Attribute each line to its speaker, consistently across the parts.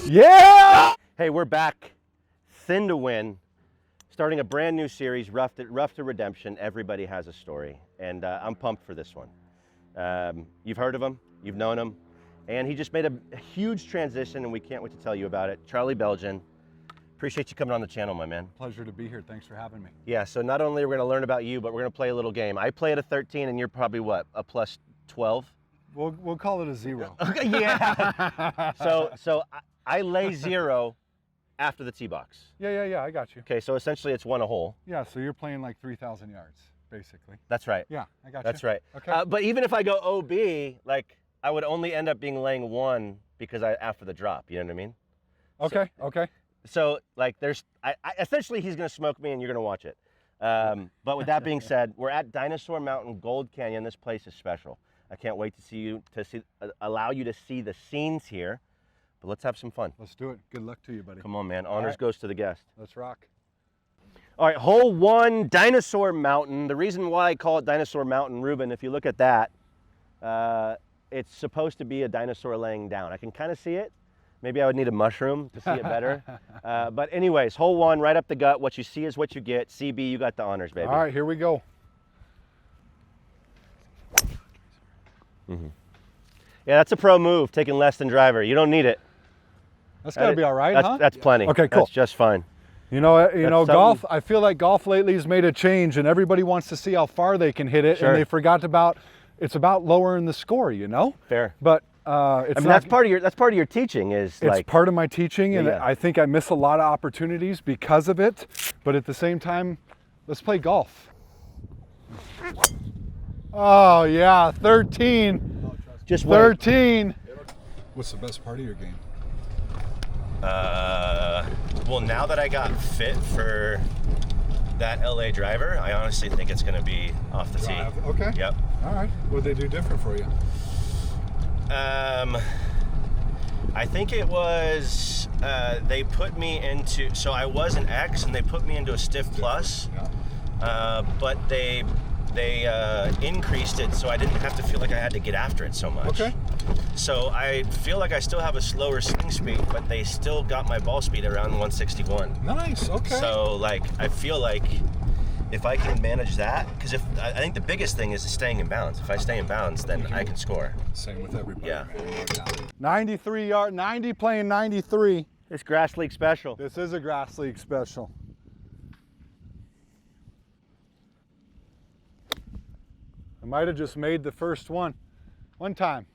Speaker 1: Yeah!
Speaker 2: Hey, we're back. Thin to win. Starting a brand new series, Rough to Redemption. Everybody has a story. And I'm pumped for this one. You've heard of him, you've known him. And he just made a huge transition, and we can't wait to tell you about it. Charlie BELJAN. Appreciate you coming on the channel, my man.
Speaker 1: Pleasure to be here. Thanks for having me.
Speaker 2: Yeah, so not only are we going to learn about you, but we're going to play a little game. I play at a 13, and you're probably what, a plus 12?
Speaker 1: We'll call it a 0.
Speaker 2: Okay, yeah. So I lay 0 after the tee box.
Speaker 1: Yeah, I got you.
Speaker 2: Okay, so essentially it's 1 a hole.
Speaker 1: Yeah, so you're playing like 3,000 yards, basically.
Speaker 2: That's right.
Speaker 1: Yeah, I got you.
Speaker 2: That's right.
Speaker 1: Okay.
Speaker 2: But even if I go OB, like I would only end up being laying 1 because after the drop. You know what I mean?
Speaker 1: Okay. Okay.
Speaker 2: So like essentially he's going to smoke me and you're going to watch it. But with that being said, we're at Dinosaur Mountain, Gold Canyon. This place is special. I can't wait to allow you to see the scenes here. But let's have some fun.
Speaker 1: Let's do it. Good luck to you, buddy.
Speaker 2: Come on, man. Honors goes to the guest.
Speaker 1: Let's rock.
Speaker 2: All right, hole 1, Dinosaur Mountain. The reason why I call it Dinosaur Mountain, Ruben, if you look at that, it's supposed to be a dinosaur laying down. I can kind of see it. Maybe I would need a mushroom to see it better. But anyways, hole 1, right up the gut. What you see is what you get. CB, you got the honors, baby.
Speaker 1: All right, here we go.
Speaker 2: Mm-hmm. Yeah, that's a pro move, taking less than driver. You don't need it.
Speaker 1: That's got to be all right, huh?
Speaker 2: That's plenty.
Speaker 1: Okay, cool.
Speaker 2: That's just fine.
Speaker 1: You know, golf, I feel like golf lately has made a change and everybody wants to see how far they can hit it.
Speaker 2: Sure.
Speaker 1: And they forgot about, it's about lowering the score, you know?
Speaker 2: Fair.
Speaker 1: But
Speaker 2: that's part of your teaching is
Speaker 1: it's
Speaker 2: like.
Speaker 1: part of my teaching, and
Speaker 2: Yeah.
Speaker 1: I think I miss a lot of opportunities because of it. But at the same time, let's play golf. Oh yeah, 13.
Speaker 2: Just
Speaker 1: 13. What's the best part of your game?
Speaker 2: Well, now that I got fit for that LA driver, I honestly think it's going to be off the tee.
Speaker 1: Okay.
Speaker 2: Yep.
Speaker 1: All right. What did they do different for you?
Speaker 2: I think it was they put me into, so I was an X and they put me into a stiff plus, but they increased it so I didn't have to feel like I had to get after it so much.
Speaker 1: Okay.
Speaker 2: So I feel like I still have a slower swing speed, but they still got my ball speed around 161.
Speaker 1: Nice. Okay.
Speaker 2: So like I feel like if I can manage that, because I think the biggest thing is staying in bounds. If I stay in bounds, then I can score.
Speaker 1: Same with everybody.
Speaker 2: Yeah.
Speaker 1: 93 yard, 90 playing 93.
Speaker 2: It's Grass League special.
Speaker 1: This is a Grass League special. I might have just made the first one time.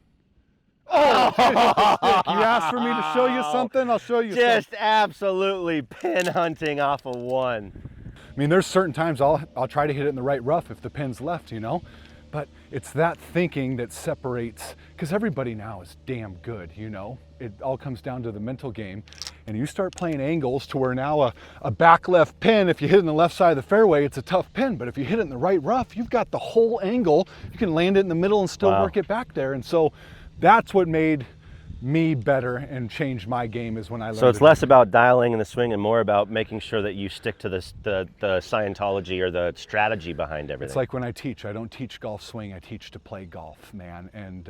Speaker 1: Oh! You asked for me to show you something, I'll show you something.
Speaker 2: Just absolutely pin hunting off of 1.
Speaker 1: I mean, there's certain times I'll try to hit it in the right rough if the pin's left, you know? But it's that thinking that separates, because everybody now is damn good, you know? It all comes down to the mental game. And you start playing angles to where now a back left pin, if you hit it in the left side of the fairway, it's a tough pin. But if you hit it in the right rough, you've got the whole angle. You can land it in the middle and still work it back there. And so that's what made me better and changed my game is when I learned.
Speaker 2: So it's less about dialing in the swing and more about making sure that you stick to the Scientology or the strategy behind everything.
Speaker 1: It's like when I teach, I don't teach golf swing, I teach to play golf, man. And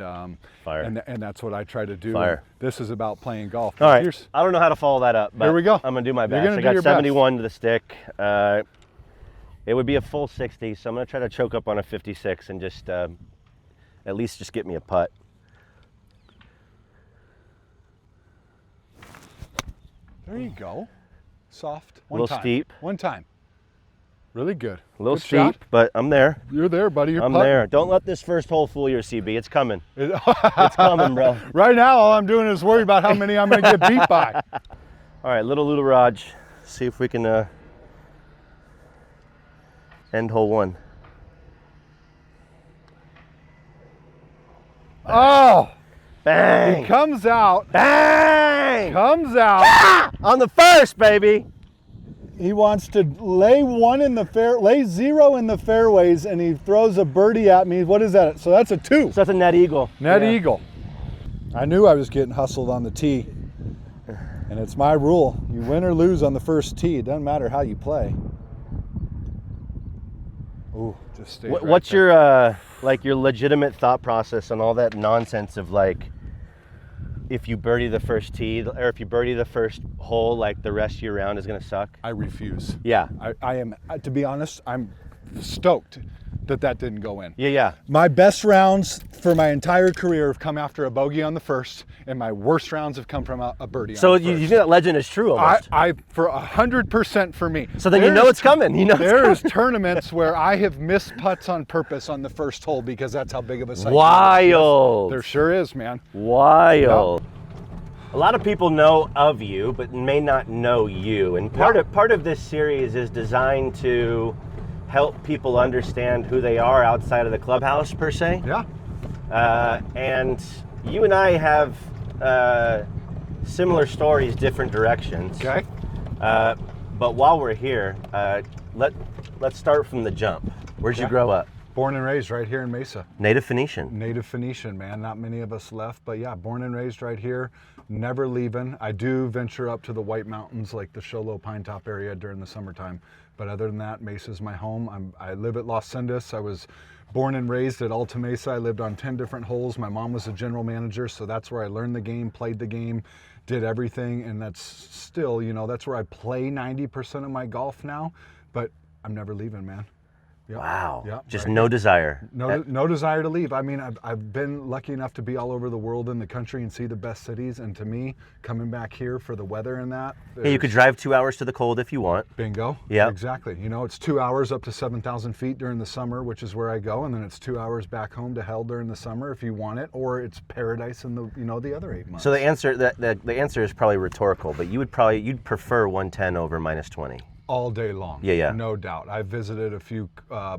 Speaker 2: Fire.
Speaker 1: And that's what I try to do.
Speaker 2: Fire.
Speaker 1: This is about playing golf.
Speaker 2: All right, I don't know how to follow that up, but
Speaker 1: here we go.
Speaker 2: I'm gonna do my
Speaker 1: You're
Speaker 2: best.
Speaker 1: gonna
Speaker 2: I
Speaker 1: do
Speaker 2: got
Speaker 1: your
Speaker 2: 71 to the stick. It would be a full 60, so I'm gonna try to choke up on a 56 and just at least just get me a putt.
Speaker 1: There you go. Soft.
Speaker 2: A little steep.
Speaker 1: One time. Really good.
Speaker 2: A little
Speaker 1: Good
Speaker 2: steep,
Speaker 1: shot.
Speaker 2: but I'm there.
Speaker 1: You're there, buddy. You're
Speaker 2: I'm
Speaker 1: putting.
Speaker 2: there. Don't let this first hole fool you, CB. It's coming. It's coming, bro.
Speaker 1: Right now, all I'm doing is worry about how many I'm going to get beat by.
Speaker 2: All right, little Raj. See if we can end hole 1.
Speaker 1: Oh!
Speaker 2: Bang!
Speaker 1: He comes out.
Speaker 2: Bang!
Speaker 1: Comes out.
Speaker 2: Ah! On the first, baby.
Speaker 1: He wants to lay 0 in the fairways, and he throws a birdie at me. What is that? So that's a 2.
Speaker 2: So that's a net eagle.
Speaker 1: Net eagle. I knew I was getting hustled on the tee, and it's my rule. You win or lose on the first tee. It doesn't matter how you play. Ooh, just stay.
Speaker 2: What's your like your legitimate thought process on all that nonsense of like if you birdie the first tee, or if you birdie the first hole, like the rest of your round is gonna suck?
Speaker 1: I refuse.
Speaker 2: Yeah.
Speaker 1: I am, to be honest, I'm stoked that didn't go in.
Speaker 2: Yeah.
Speaker 1: My best rounds for my entire career have come after a bogey on the first, and my worst rounds have come from a birdie
Speaker 2: So
Speaker 1: on the first.
Speaker 2: you think that legend is true almost?
Speaker 1: I for 100% for me.
Speaker 2: So then you know it's coming. You know it's
Speaker 1: There's
Speaker 2: coming.
Speaker 1: tournaments where I have missed putts on purpose on the first hole because that's how big of a site.
Speaker 2: Wild.
Speaker 1: There sure is, man.
Speaker 2: Wild. A lot of people know of you, but may not know you. And part of this series is designed to help people understand who they are outside of the clubhouse, per se.
Speaker 1: Yeah.
Speaker 2: And you and I have similar stories, different directions.
Speaker 1: Okay.
Speaker 2: But while we're here, let's start from the jump. Where'd you grow up?
Speaker 1: Born and raised right here in Mesa.
Speaker 2: Native Phoenician.
Speaker 1: Native Phoenician, man. Not many of us left, but yeah, born and raised right here. Never leaving. I do venture up to the White Mountains, like the Show Low Pine Top area during the summertime. But other than that, Mesa's my home. I live at Los Sendas. I was born and raised at Alta Mesa. I lived on 10 different holes. My mom was a general manager, so that's where I learned the game, played the game, did everything, and that's still, you know, that's where I play 90% of my golf now, but I'm never leaving, man. Yep.
Speaker 2: Wow.
Speaker 1: Yep.
Speaker 2: Just
Speaker 1: Right.
Speaker 2: no desire.
Speaker 1: No desire to leave. I mean, I've been lucky enough to be all over the world in the country and see the best cities, and to me, coming back here for the weather and that.
Speaker 2: Yeah, you could drive 2 hours to the cold if you want.
Speaker 1: Bingo.
Speaker 2: Yeah.
Speaker 1: Exactly. You know, it's 2 hours up to 7,000 feet during the summer, which is where I go, and then it's 2 hours back home to hell during the summer if you want it, or it's paradise in the, you know, the other 8 months.
Speaker 2: So the answer is probably rhetorical, but you'd prefer 110 over -20.
Speaker 1: All day long.
Speaker 2: Yeah.
Speaker 1: No doubt. I've visited a few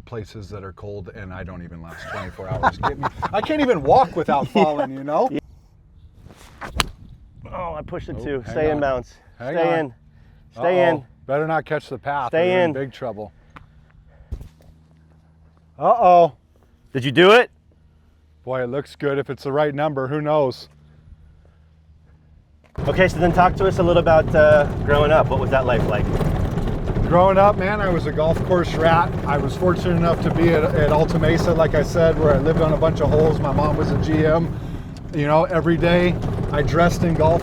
Speaker 1: places that are cold, and I don't even last 24 hours. I can't even walk without falling, you know?
Speaker 2: Oh, I pushed it
Speaker 1: Oh,
Speaker 2: too.
Speaker 1: hang
Speaker 2: Stay in
Speaker 1: on.
Speaker 2: bounce.
Speaker 1: Hang
Speaker 2: Stay
Speaker 1: on.
Speaker 2: in. Stay in.
Speaker 1: Better not catch the path.
Speaker 2: Stay
Speaker 1: or you're
Speaker 2: in.
Speaker 1: Big trouble. Uh-oh.
Speaker 2: Did you do it?
Speaker 1: Boy, it looks good. If it's the right number, who knows?
Speaker 2: Okay, so then talk to us a little about growing up. What was that life like?
Speaker 1: Growing up, man, I was a golf course rat. I was fortunate enough to be at Alta Mesa, like I said, where I lived on a bunch of holes. My mom was a GM. You know, every day I dressed in golf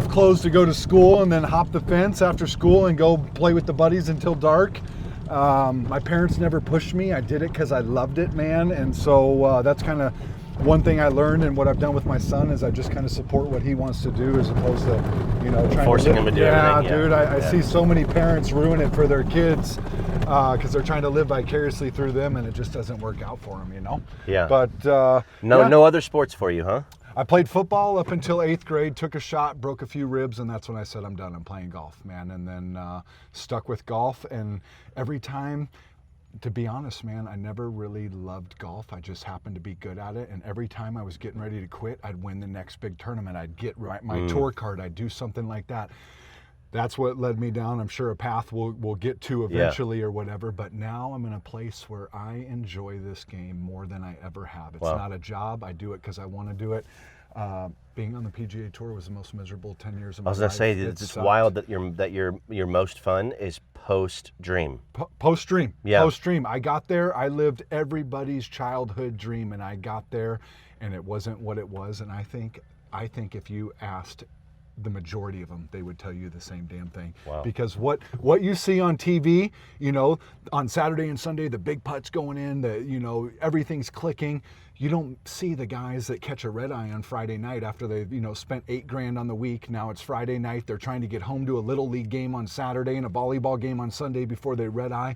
Speaker 1: clothes to go to school, and then hop the fence after school and go play with the buddies until dark. My parents never pushed me. I did it because I loved it, man. And so that's kind of one thing I learned, and what I've done with my son is I just kind of support what he wants to do, as opposed to, you know, trying
Speaker 2: Forcing
Speaker 1: to
Speaker 2: him to do everything.
Speaker 1: Dude, I see so many parents ruin it for their kids because they're trying to live vicariously through them, and it just doesn't work out for them, you know?
Speaker 2: Yeah.
Speaker 1: But
Speaker 2: No other sports for you, huh?
Speaker 1: I played football up until 8th grade, took a shot, broke a few ribs, and that's when I said, I'm done, I'm playing golf, man. And then stuck with golf, and every time, to be honest, man, I never really loved golf. I just happened to be good at it. And every time I was getting ready to quit, I'd win the next big tournament. I'd get my tour card. I'd do something like that. That's what led me down, I'm sure, a path we'll get to eventually or whatever. But now I'm in a place where I enjoy this game more than I ever have. It's not a job. I do it because I want to do it. Being on the PGA Tour was the most miserable 10 years of my life.
Speaker 2: I was gonna say, it's wild that your most fun is post-dream.
Speaker 1: Post-dream.
Speaker 2: Yeah.
Speaker 1: Post-dream. I got there. I lived everybody's childhood dream, and I got there, and it wasn't what it was. And I think if you asked the majority of them, they would tell you the same damn thing.
Speaker 2: Wow.
Speaker 1: Because what you see on TV, you know, on Saturday and Sunday, the big putts going in, everything's clicking. You don't see the guys that catch a red eye on Friday night after they've, spent $8,000 on the week. Now it's Friday night. They're trying to get home to a little league game on Saturday and a volleyball game on Sunday before they red eye.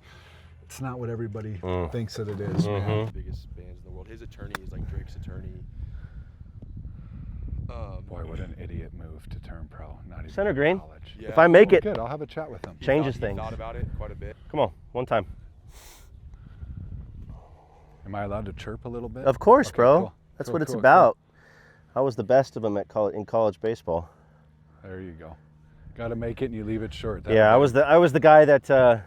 Speaker 1: It's not what everybody thinks that it is, man.
Speaker 3: The biggest bands in the world. His attorney is like Drake's attorney.
Speaker 1: Boy, what an idiot move to turn pro. Not even
Speaker 2: Center
Speaker 1: in
Speaker 2: green.
Speaker 1: college.
Speaker 2: If I make it,
Speaker 1: Good. I'll have a chat with him.
Speaker 2: changes
Speaker 3: He
Speaker 2: things.
Speaker 3: thought about it quite a bit.
Speaker 2: Come on, one time.
Speaker 1: Am I allowed to chirp a little bit?
Speaker 2: Of course,
Speaker 1: Okay,
Speaker 2: bro.
Speaker 1: cool.
Speaker 2: That's
Speaker 1: Cool,
Speaker 2: what it's
Speaker 1: cool,
Speaker 2: about. I was the best of them in college baseball.
Speaker 1: cool. There you go. Got to make it and you leave it short.
Speaker 2: Yeah, I was the guy that
Speaker 3: I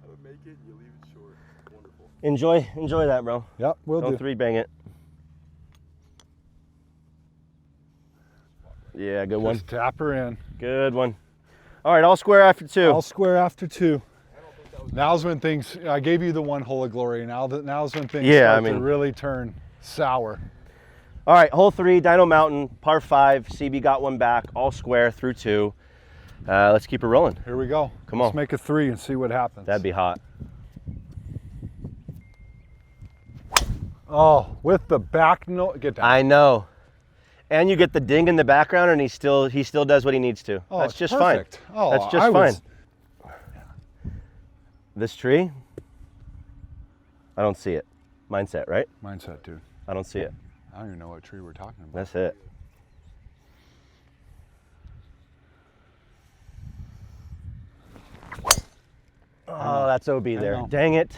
Speaker 3: would make it, you leave it short. Wonderful.
Speaker 2: enjoy that, bro.
Speaker 1: Yep, we'll
Speaker 2: Don't
Speaker 1: do.
Speaker 2: 3-bang it. Yeah, good one.
Speaker 1: Just tap her in.
Speaker 2: Good one. All right, all square after 2.
Speaker 1: All square after 2. Now's when things. I gave you the one hole of glory. Now's when things
Speaker 2: Yeah,
Speaker 1: start
Speaker 2: I mean-
Speaker 1: to really turn sour.
Speaker 2: All right, hole 3, Dino Mountain, par 5. CB got one back, all square through 2. Let's keep it rolling.
Speaker 1: Here we go.
Speaker 2: Come on.
Speaker 1: Let's make a 3 and see what happens.
Speaker 2: That'd be hot.
Speaker 1: Oh, with the back note. Get down.
Speaker 2: I know. And you get the ding in the background, and he still does what he needs to.
Speaker 1: Oh,
Speaker 2: That's
Speaker 1: it's
Speaker 2: just
Speaker 1: perfect.
Speaker 2: fine.
Speaker 1: Oh,
Speaker 2: That's just fine. This tree, I don't see it. Mindset, right?
Speaker 1: Mindset, dude.
Speaker 2: I don't see it.
Speaker 1: I don't even know what tree we're talking about.
Speaker 2: That's it. Oh, that's OB there.
Speaker 1: know.
Speaker 2: Dang it.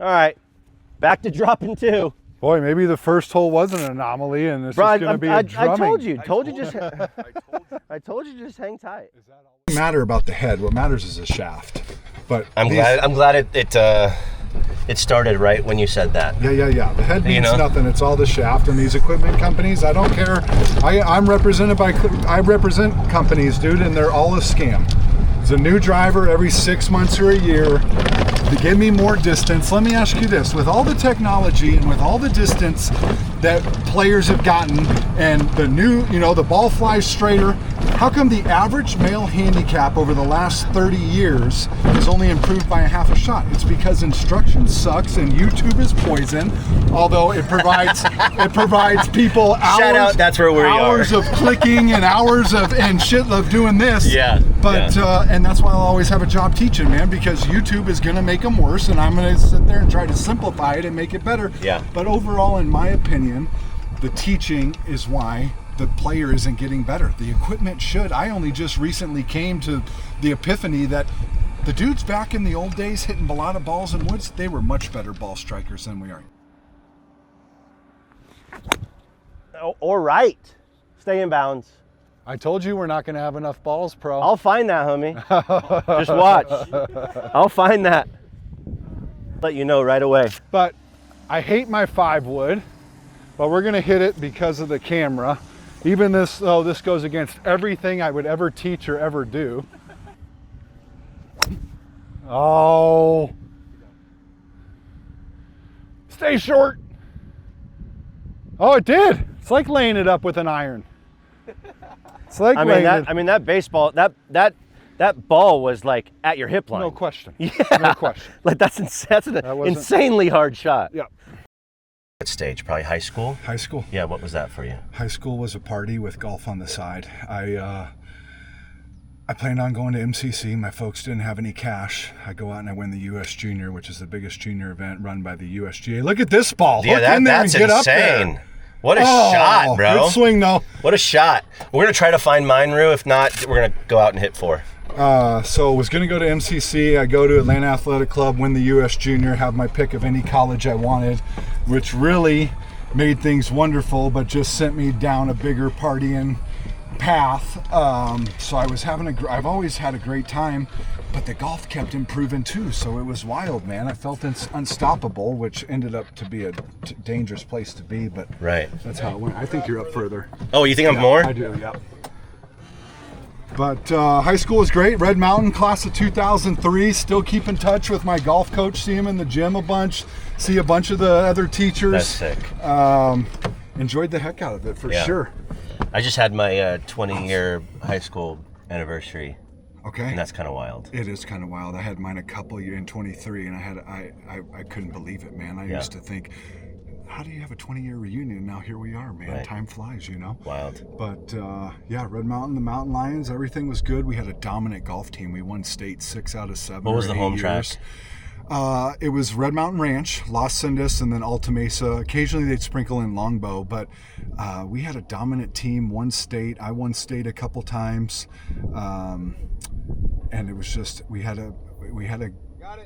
Speaker 2: All right, back to dropping 2.
Speaker 1: Boy, maybe the first hole was an anomaly, and this is going to be a drumming.
Speaker 2: I told you. I told you just hang tight.
Speaker 1: Doesn't matter about the head. What matters is the shaft. But
Speaker 2: I'm glad it started right when you said that.
Speaker 1: Yeah. The head means nothing. It's all the shaft. And these equipment companies, I don't care. I represent companies, dude, and they're all a scam. It's a new driver every 6 months or a year to give me more distance. Let me ask you this: with all the technology and with all the distance that players have gotten, and the new, the ball flies straighter, how come the average male handicap over the last 30 years has only improved by a half a shot? It's because instruction sucks and YouTube is poison. Although it provides people hours.
Speaker 2: Shout out, that's where we
Speaker 1: hours of clicking and hours of doing this.
Speaker 2: Yeah.
Speaker 1: But and that's why I'll always have a job teaching, man, because YouTube is gonna make them worse, and I'm gonna sit there and try to simplify it and make it better.
Speaker 2: Yeah.
Speaker 1: But overall, in my opinion, the teaching is why the player isn't getting better. The equipment should. I only just recently came to the epiphany that the dudes back in the old days hitting a lot of balls in woods, they were much better ball strikers than we are.
Speaker 2: All right. Stay in bounds.
Speaker 1: I told you we're not going to have enough balls, pro.
Speaker 2: I'll find that, homie. Just watch. I'll find that. Let you know right away.
Speaker 1: But I hate my 5 wood, but we're going to hit it because of the camera. Even this, this goes against everything I would ever teach or ever do. Oh. Stay short. Oh, it did. It's like laying it up with an iron. It's like
Speaker 2: that baseball, that ball was like at your hip line.
Speaker 1: No question.
Speaker 2: Yeah.
Speaker 1: No question.
Speaker 2: Like that's an insanely hard shot.
Speaker 1: Yeah.
Speaker 2: What stage? Probably high school?
Speaker 1: High school.
Speaker 2: Yeah, what was that for you?
Speaker 1: High school was a party with golf on the side. I planned on going to MCC. My folks didn't have any cash. I go out and I win the US Junior, which is the biggest junior event run by the USGA. Look at this ball.
Speaker 2: Yeah,
Speaker 1: Hook in there
Speaker 2: that's
Speaker 1: and get
Speaker 2: insane.
Speaker 1: Up there.
Speaker 2: What a shot, bro.
Speaker 1: Good swing, though.
Speaker 2: What a shot. We're going to try to find mine, Rue. If not, we're going to go out and hit 4.
Speaker 1: So I was going to go to MCC. I go to Atlanta Athletic Club, win the US Junior, have my pick of any college I wanted, which really made things wonderful, but just sent me down a bigger partying path. So I was I've always had a great time, but the golf kept improving too. So it was wild, man. I felt unstoppable, which ended up to be a dangerous place to be, but
Speaker 2: right.
Speaker 1: That's how it went. I think you're up further.
Speaker 2: Oh, you think I'm more?
Speaker 1: I do, yeah. But high school was great. Red Mountain, class of 2003. Still keep in touch with my golf coach. See him in the gym a bunch. See a bunch of the other teachers.
Speaker 2: That's sick.
Speaker 1: Enjoyed the heck out of it for sure.
Speaker 2: I just had my 20-year high school anniversary.
Speaker 1: Okay.
Speaker 2: And that's kind of wild.
Speaker 1: It is kind of wild. I had mine a couple years in 23, and I couldn't believe it, man. I used to think, how do you have a 20-year reunion? Now here we are, man. Right. Time flies,
Speaker 2: Wild.
Speaker 1: But yeah, Red Mountain, the Mountain Lions, everything was good. We had a dominant golf team. We won state 6 out of 7.
Speaker 2: What was the home track?
Speaker 1: It was Red Mountain Ranch, Las Sendas, and then Alta Mesa. Occasionally they'd sprinkle in Longbow, but we had a dominant team. Won state. I won state a couple times, and it was just we had a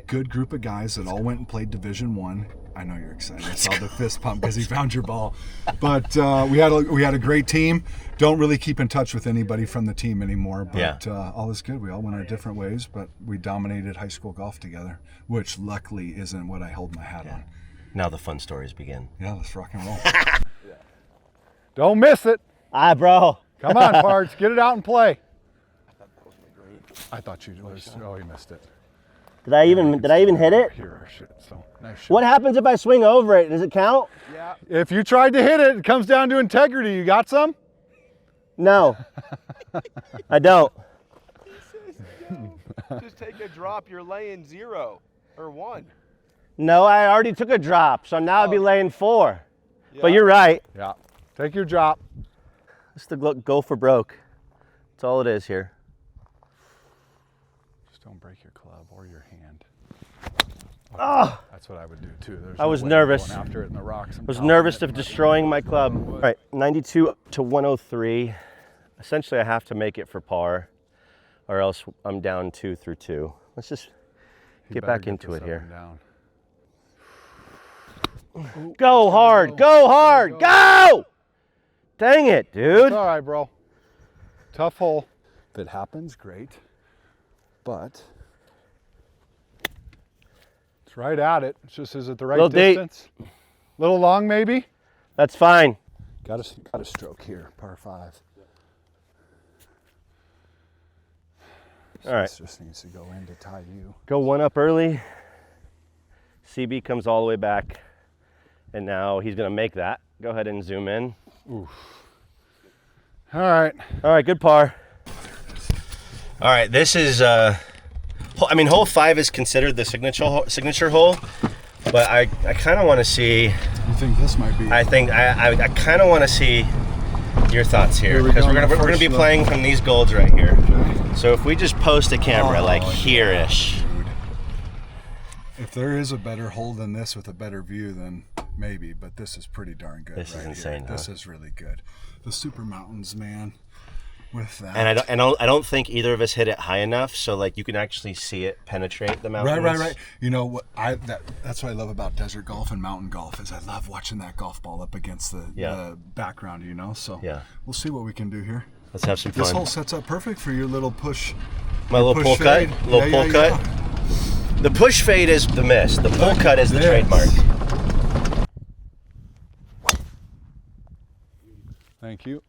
Speaker 1: good group of guys that all went and played Division I. I know you're excited. I saw the fist pump because he found your ball. But we had a great team. Don't really keep in touch with anybody from the team anymore. But all is good. We all went our different ways, but we dominated high school golf together, which luckily isn't what I hold my hat on.
Speaker 2: Now the fun stories begin.
Speaker 1: Yeah, let's rock and roll. Don't miss it.
Speaker 2: Ah, bro.
Speaker 1: Come on, Pards. Get it out and play. I thought that was great. I thought you was. Oh, you missed it.
Speaker 2: Did I even hit it?
Speaker 1: Here, our shit. So nice shot.
Speaker 2: What happens if I swing over it? Does it count?
Speaker 3: Yeah.
Speaker 1: If you tried to hit it, it comes down to integrity. You got some?
Speaker 2: No, I don't.
Speaker 3: He says no. Just take a drop. You're laying 0 or 1.
Speaker 2: No, I already took a drop, so now I'd be laying 4.
Speaker 3: Yeah.
Speaker 2: But you're right.
Speaker 1: Yeah. Take your drop.
Speaker 2: It's the go for broke. That's all it is here.
Speaker 1: Just don't break your club or your hand.
Speaker 2: Oh,
Speaker 1: That's what I would do too. There's
Speaker 2: I was
Speaker 1: way
Speaker 2: nervous.
Speaker 1: Going after it in the rocks.
Speaker 2: I was nervous of destroying my club. All right, 92 to 103. Essentially, I have to make it for par, or else I'm down 2 through 2. Let's just get back into it here. Go hard, go hard, go! Dang it, dude.
Speaker 1: It's all right, bro. Tough hole. If it happens, great. But it's right at it. It's just, is it the right
Speaker 2: Little deep.
Speaker 1: distance? Little long, maybe?
Speaker 2: That's fine.
Speaker 1: Got a stroke here, par 5.
Speaker 2: All right.
Speaker 1: This just needs to go in to tie you.
Speaker 2: Go 1 up early. CB comes all the way back. And now he's gonna make that. Go ahead and zoom in.
Speaker 1: Oof. All right.
Speaker 2: All right, good par. All right, this is, I mean, hole 5 is considered the signature hole, but I kind of want to see.
Speaker 1: You think this might be?
Speaker 2: I think I kind of want to see your thoughts here, because we're gonna be playing from these golds right here.
Speaker 1: Okay.
Speaker 2: So if we just post a camera like here-ish.
Speaker 1: If there is a better hole than this with a better view, then maybe, but this is pretty darn good.
Speaker 2: This is insane, huh?
Speaker 1: This is really good. The Super Mountains, man, with that.
Speaker 2: And I don't think either of us hit it high enough, so like you can actually see it penetrate the mountains.
Speaker 1: Right. You know what? That's what I love about desert golf and mountain golf is I love watching that golf ball up against the background. You know, so
Speaker 2: yeah,
Speaker 1: we'll see what we can do here.
Speaker 2: Let's have some fun.
Speaker 1: This hole sets up perfect for your little push.
Speaker 2: My little pull cut. Pull cut. The push fade is the miss. The pull cut is the trademark.
Speaker 1: Thank you.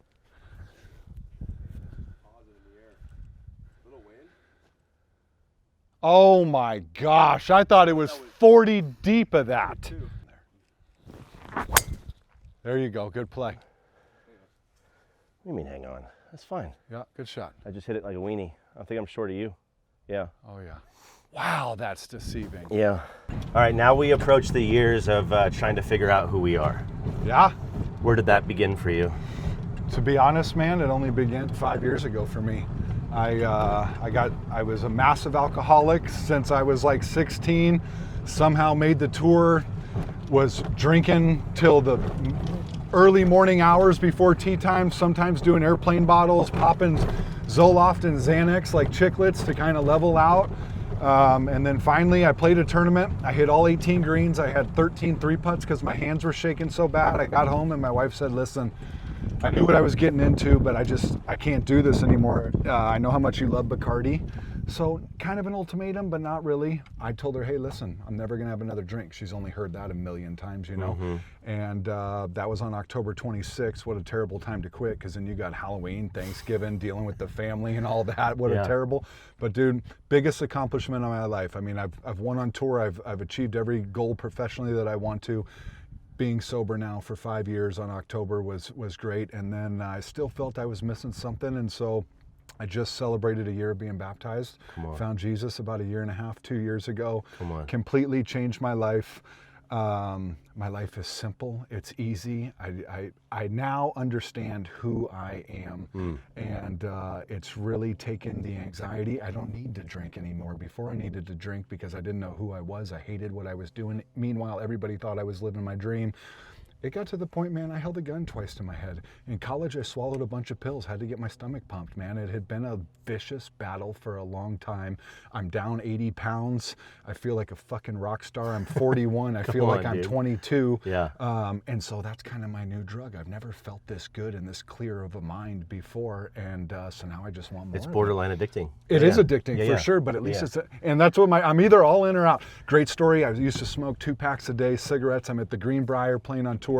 Speaker 1: Oh my gosh, I thought it was 40 deep of that. There you go, good play.
Speaker 2: What do you mean hang on? That's fine.
Speaker 1: Yeah, good shot.
Speaker 2: I just hit it like a weenie. I think I'm short of you. Yeah.
Speaker 1: Oh yeah. Wow, that's deceiving.
Speaker 2: Yeah. All right, now we approach the years of trying to figure out who we are.
Speaker 1: Yeah.
Speaker 2: Where did that begin for you?
Speaker 1: To be honest, man, it only began 5 years ago for me. I was a massive alcoholic since I was like 16. Somehow made the tour, was drinking till the early morning hours before tea time, sometimes doing airplane bottles, popping Zoloft and Xanax like chiclets to kind of level out. And then finally I played a tournament. I hit all 18 greens. I had 13 3-putts because my hands were shaking so bad. I got home and my wife said, listen, I knew what I was getting into, but I can't do this anymore. I know how much you love Bacardi. So kind of an ultimatum, but not really. I told her, hey, listen, I'm never gonna have another drink. She's only heard that a million times, you know? Mm-hmm. And that was on October 26th. What a terrible time to quit, because then you got Halloween, Thanksgiving, dealing with the family and all that. What a terrible, but dude, biggest accomplishment of my life. I mean, I've won on tour. I've achieved every goal professionally that I want to. Being sober now for 5 years on October was great. And then I still felt I was missing something. And so I just celebrated a year of being baptized. Found Jesus about 1.5 years, 2 years ago. Completely changed my life. My life is simple. It's easy. I now understand who I am. And it's really taken the anxiety. I don't need to drink anymore. Before I needed to drink because I didn't know who I was. I hated what I was doing. Meanwhile, everybody thought I was living my dream. It got to the point, man, I held a gun twice to my head. In college, I swallowed a bunch of pills, had to get my stomach pumped, man. It had been a vicious battle for a long time. I'm down 80 pounds. I feel like a fucking rock star. I'm 41. I feel like I'm 22.
Speaker 2: Yeah.
Speaker 1: And so that's kind of my new drug. I've never felt this good and this clear of a mind before. And so now I just want more.
Speaker 2: It's borderline addicting.
Speaker 1: It is addicting for sure, but at least it's, and that's what I'm either all in or out. Great story. I used to smoke 2 packs a day, cigarettes. I'm at the Greenbrier playing on tour.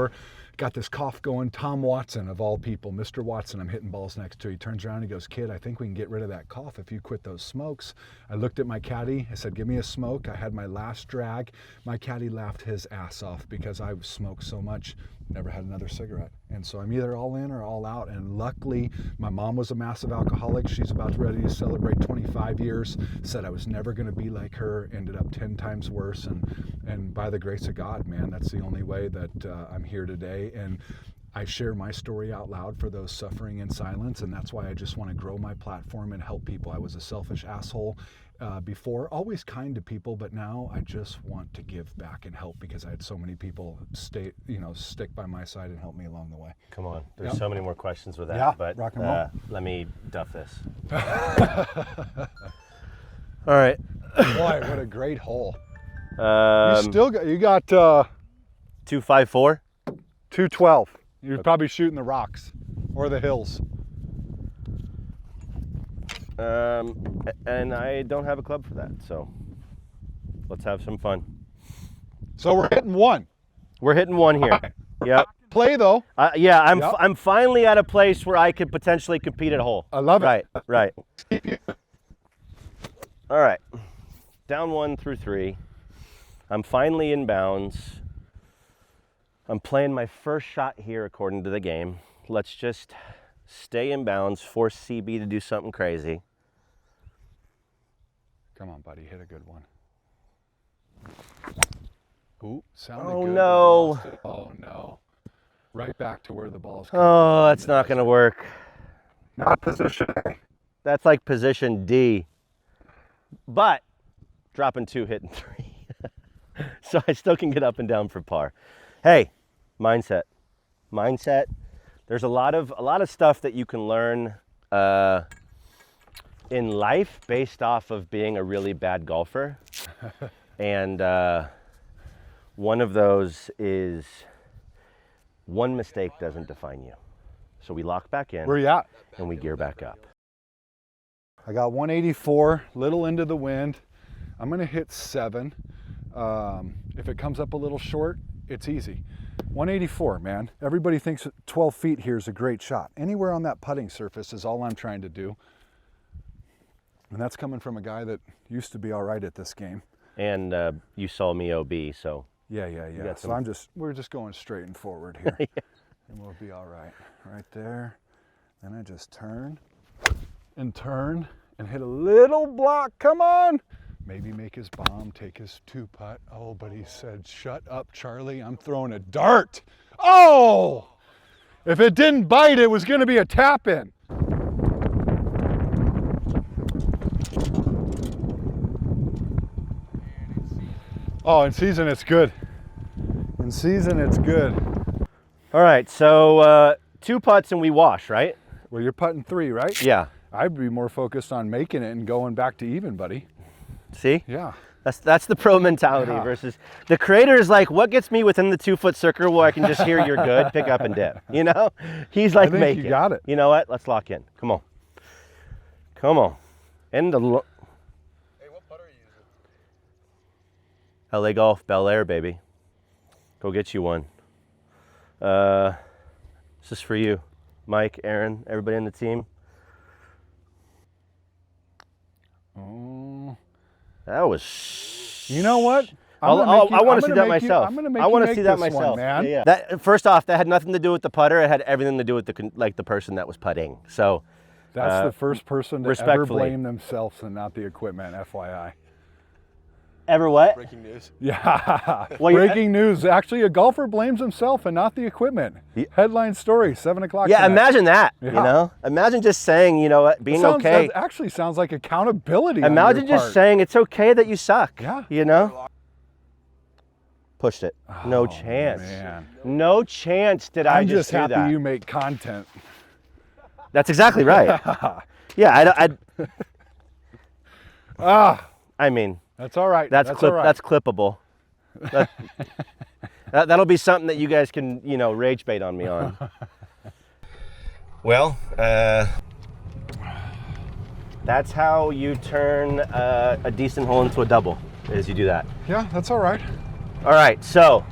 Speaker 1: got this cough going. Tom Watson, of all people, Mr. Watson, I'm hitting balls next to. He turns around and he goes, kid, I think we can get rid of that cough if you quit those smokes. I looked at my caddy. I said, give me a smoke. I had my last drag. My caddy laughed his ass off because I smoked so much, never had another cigarette. And so I'm either all in or all out. And luckily, my mom was a massive alcoholic. She's about ready to celebrate 25 years. Said I was never going to be like her. Ended up 10 times worse. And by the grace of God, man, that's the only way that I'm here today. And I share my story out loud for those suffering in silence. And that's why I just want to grow my platform and help people. I was a selfish asshole before, always kind to people, but now I just want to give back and help because I had so many people stick by my side and help me along the way.
Speaker 2: Come on, there's so many more questions with that,
Speaker 1: yeah,
Speaker 2: but
Speaker 1: rock and roll.
Speaker 2: Let me duff this. All right.
Speaker 1: Boy, what a great hole. You got
Speaker 2: 254.
Speaker 1: 212. You're probably shooting the rocks or the hills.
Speaker 2: And I don't have a club for that, so let's have some fun.
Speaker 1: So we're hitting one.
Speaker 2: We're hitting one here.
Speaker 1: Right.
Speaker 2: Yep.
Speaker 1: Play though.
Speaker 2: Yeah, I'm
Speaker 1: Yep.
Speaker 2: I'm finally at a place where I could potentially compete at a hole.
Speaker 1: I love it.
Speaker 2: Right. All right. Down 1 through 3. I'm finally in bounds. I'm playing my first shot here according to the game. Let's just stay in bounds, force CB to do something crazy.
Speaker 1: Come on, buddy, hit a good one. Ooh, sounded good.
Speaker 2: Oh no.
Speaker 1: Oh no. Right back to where the ball's
Speaker 2: Oh,
Speaker 1: coming.
Speaker 2: that's not gonna work.
Speaker 1: Not position A.
Speaker 2: That's like position D. But dropping 2, hitting 3. So I still can get up and down for par. Hey, mindset. There's a lot of stuff that you can learn in life based off of being a really bad golfer. And one of those is one mistake doesn't define you. So we lock back in.
Speaker 1: Where you at?
Speaker 2: And we gear back up.
Speaker 1: I got 184, little into the wind. I'm gonna hit 7. If it comes up a little short, it's easy. 184, man. Everybody thinks 12 feet here is a great shot. Anywhere on that putting surface is all I'm trying to do. And that's coming from a guy that used to be all right at this game.
Speaker 2: And you saw me OB, so.
Speaker 1: Yeah. So we're just going straight and forward here.
Speaker 2: Yeah.
Speaker 1: And we'll be all right. Right there. Then I just turn and hit a little block. Come on. Maybe make his bomb, take his 2-putt. Oh, but he said, shut up, Charlie. I'm throwing a dart. Oh! If it didn't bite, it was going to be a tap-in. Oh, in season, it's good. In season, it's good.
Speaker 2: All right, so 2 putts and we wash, right?
Speaker 1: Well, you're putting 3, right?
Speaker 2: Yeah.
Speaker 1: I'd be more focused on making it and going back to even, buddy.
Speaker 2: See?
Speaker 1: Yeah.
Speaker 2: That's the pro mentality versus the creator is like, what gets me within the 2-foot circle where I can just hear you're good, pick up and dip. You know? He's like,
Speaker 1: I think
Speaker 2: make
Speaker 1: you
Speaker 2: it.
Speaker 1: got it.
Speaker 2: You know what? Let's lock in. Come on. And
Speaker 3: Hey, what putter are you using?
Speaker 2: LA Golf, Bel Air, baby. Go get you one. This is for you. Mike, Aaron, everybody on the team.
Speaker 1: Oh.
Speaker 2: That was.
Speaker 1: You know what?
Speaker 2: I want to see that myself.
Speaker 1: I'm gonna make
Speaker 2: I want
Speaker 1: you
Speaker 2: to
Speaker 1: make
Speaker 2: see that
Speaker 1: this
Speaker 2: myself,
Speaker 1: one, man.
Speaker 2: Yeah. That, first off, that had nothing to do with the putter. It had everything to do with the person that was putting. So.
Speaker 1: That's the first person to ever
Speaker 2: respectfully.
Speaker 1: blame themselves and not the equipment, FYI.
Speaker 2: Ever what?
Speaker 3: Breaking news.
Speaker 1: Yeah.
Speaker 2: Well,
Speaker 1: Breaking news. Actually, a golfer blames himself and not the equipment. Headline story, 7 o'clock
Speaker 2: Yeah,
Speaker 1: tonight.
Speaker 2: imagine that.
Speaker 1: Yeah.
Speaker 2: You know, imagine just saying, you know what, being okay.
Speaker 1: That actually sounds like accountability. on
Speaker 2: Imagine
Speaker 1: your
Speaker 2: just
Speaker 1: part.
Speaker 2: saying it's okay that you suck.
Speaker 1: Yeah.
Speaker 2: You know. Pushed it. No
Speaker 1: Oh,
Speaker 2: chance.
Speaker 1: Man.
Speaker 2: No chance did I
Speaker 1: I'm just
Speaker 2: do
Speaker 1: happy
Speaker 2: that.
Speaker 1: you make content.
Speaker 2: That's exactly right. Yeah, I mean,
Speaker 1: That's all right.
Speaker 2: that's
Speaker 1: all right.
Speaker 2: That's clippable. That'll be something that you guys can, you know, rage bait on me on. Well, that's how you turn a decent hole into a double, is you do that.
Speaker 1: Yeah, that's all right.
Speaker 2: All right, so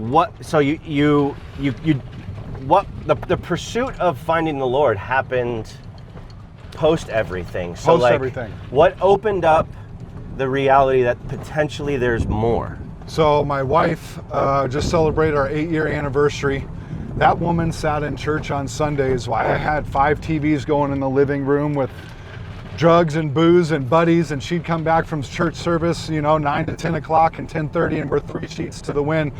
Speaker 2: what? So you what the pursuit of finding the Lord happened post everything. So
Speaker 1: Post
Speaker 2: like,
Speaker 1: everything.
Speaker 2: what opened up the reality that potentially there's more?
Speaker 1: So my wife just celebrated our 8-year anniversary. That woman sat in church on Sundays while I had 5 TVs going in the living room with drugs and booze and buddies, and she'd come back from church service, 9 to 10 o'clock and 10:30, and we're 3 sheets to the wind.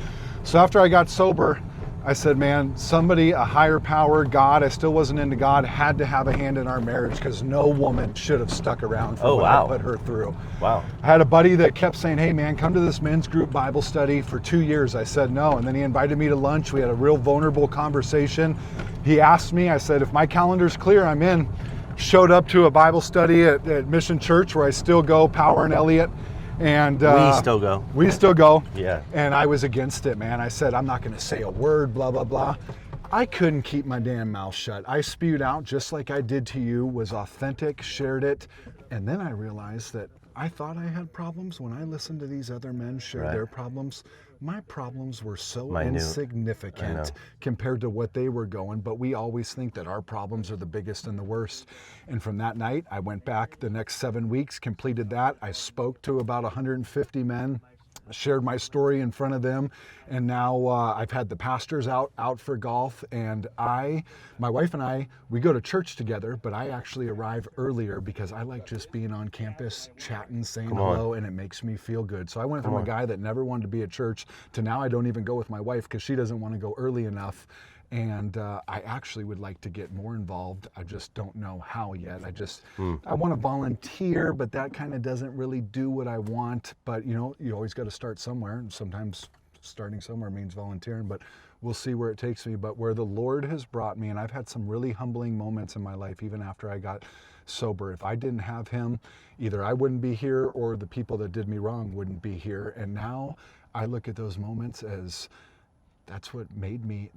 Speaker 1: So after I got sober, I said, man, somebody, a higher power, God, I still wasn't into God, had to have a hand in our marriage, because no woman should have stuck around for what I put her through.
Speaker 2: Wow.
Speaker 1: I had a buddy that kept saying, hey man, come to this men's group Bible study. For 2 years, I said no. And then he invited me to lunch. We had a real vulnerable conversation. He asked me, I said, if my calendar's clear, I'm in. Showed up to a Bible study at Mission Church, where I still go, Power and Elliot. And
Speaker 2: we still go.
Speaker 1: We still go.
Speaker 2: Yeah.
Speaker 1: And I was against it, man. I said, I'm not going to say a word, blah, blah, blah. I couldn't keep my damn mouth shut. I spewed out just like I did to you, was authentic, shared it. And then I realized that I thought I had problems when I listened to these other men share their problems. My problems were so insignificant compared to what they were going, but we always think that our problems are the biggest and the worst. And from that night, I went back the next 7 weeks, completed that. I spoke to about 150 men, shared my story in front of them, and now I've had the pastors out for golf, and my wife and I, we go to church together, but I actually arrive earlier because I like just being on campus, chatting, saying hello, and it makes me feel good. So I went from a guy that never wanted to be at church to now I don't even go with my wife because she doesn't want to go early enough. And I actually would like to get more involved. I just don't know how yet. I want to volunteer, but that kind of doesn't really do what I want. But you always got to start somewhere. And sometimes starting somewhere means volunteering, but we'll see where it takes me. But where the Lord has brought me, and I've had some really humbling moments in my life, even after I got sober. If I didn't have him, either I wouldn't be here or the people that did me wrong wouldn't be here. And now I look at those moments as that's what made me,